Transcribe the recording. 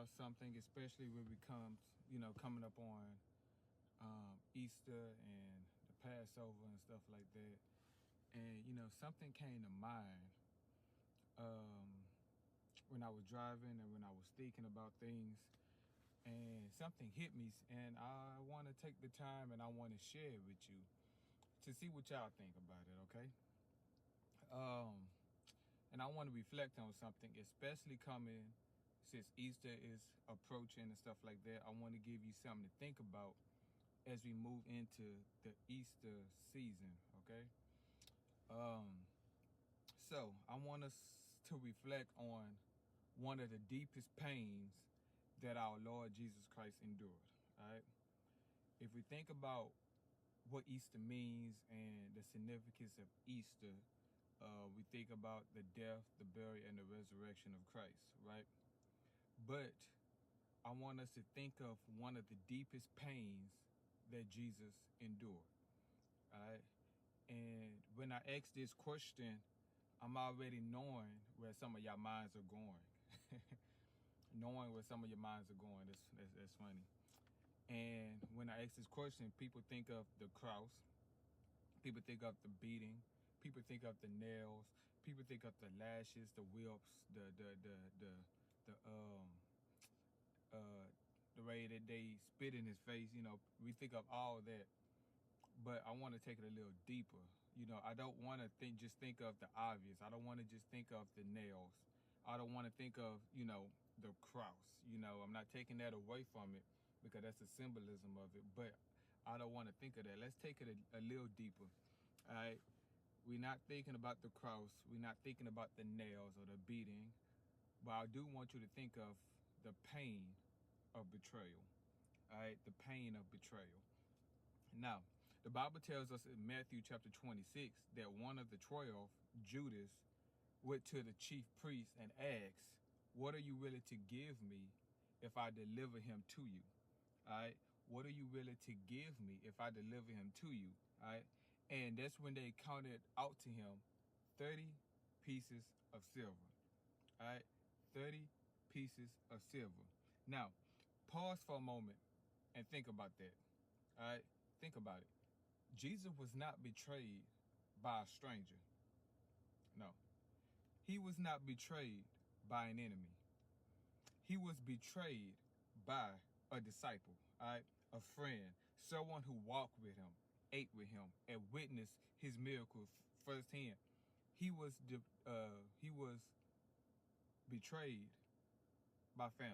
about something, especially when we come, coming up on Easter and the Passover and stuff like that. And, something came to mind when I was driving and when I was thinking about things, and something hit me, and I want to take the time and I want to share it with you to see what y'all think about it, okay? And I want to reflect on something, especially coming since Easter is approaching and stuff like that. I want to give you something to think about as we move into the Easter season, okay? So I want us to reflect on one of the deepest pains that our Lord Jesus Christ endured, all right? If we think about what Easter means and the significance of Easter, we think about the death, the burial, and the resurrection of Christ, right? But I want us to think of one of the deepest pains that Jesus endured, all right? And when I ask this question, I'm already knowing where some of y'all minds are going. Knowing where some of your minds are going, that's funny. And when I ask this question, people think of the cross, people think of the beating, people think of the nails, people think of the lashes, the whips, the way that they spit in his face. We think of all that, but I want to take it a little deeper. I don't want to just think of the obvious. I don't want to just think of the nails. I don't want to think of, the cross. I'm not taking that away from it because that's the symbolism of it, but I don't want to think of that. Let's take it a little deeper. All right. We're not thinking about the cross. We're not thinking about the nails or the beating, but I do want you to think of the pain of betrayal. All right. The pain of betrayal. Now, the Bible tells us in Matthew chapter 26 that one of the 12, Judas, went to the chief priest and asked, "What are you willing to give me if I deliver him to you?" All right. What are you willing to give me if I deliver him to you? All right. And that's when they counted out to him 30 pieces of silver. All right. 30 pieces of silver. Now, pause for a moment and think about that. All right. Think about it. Jesus was not betrayed by a stranger. No. He was not betrayed by an enemy. He was betrayed by a disciple, all right? A friend, someone who walked with him, ate with him, and witnessed his miracles firsthand. He was betrayed by family.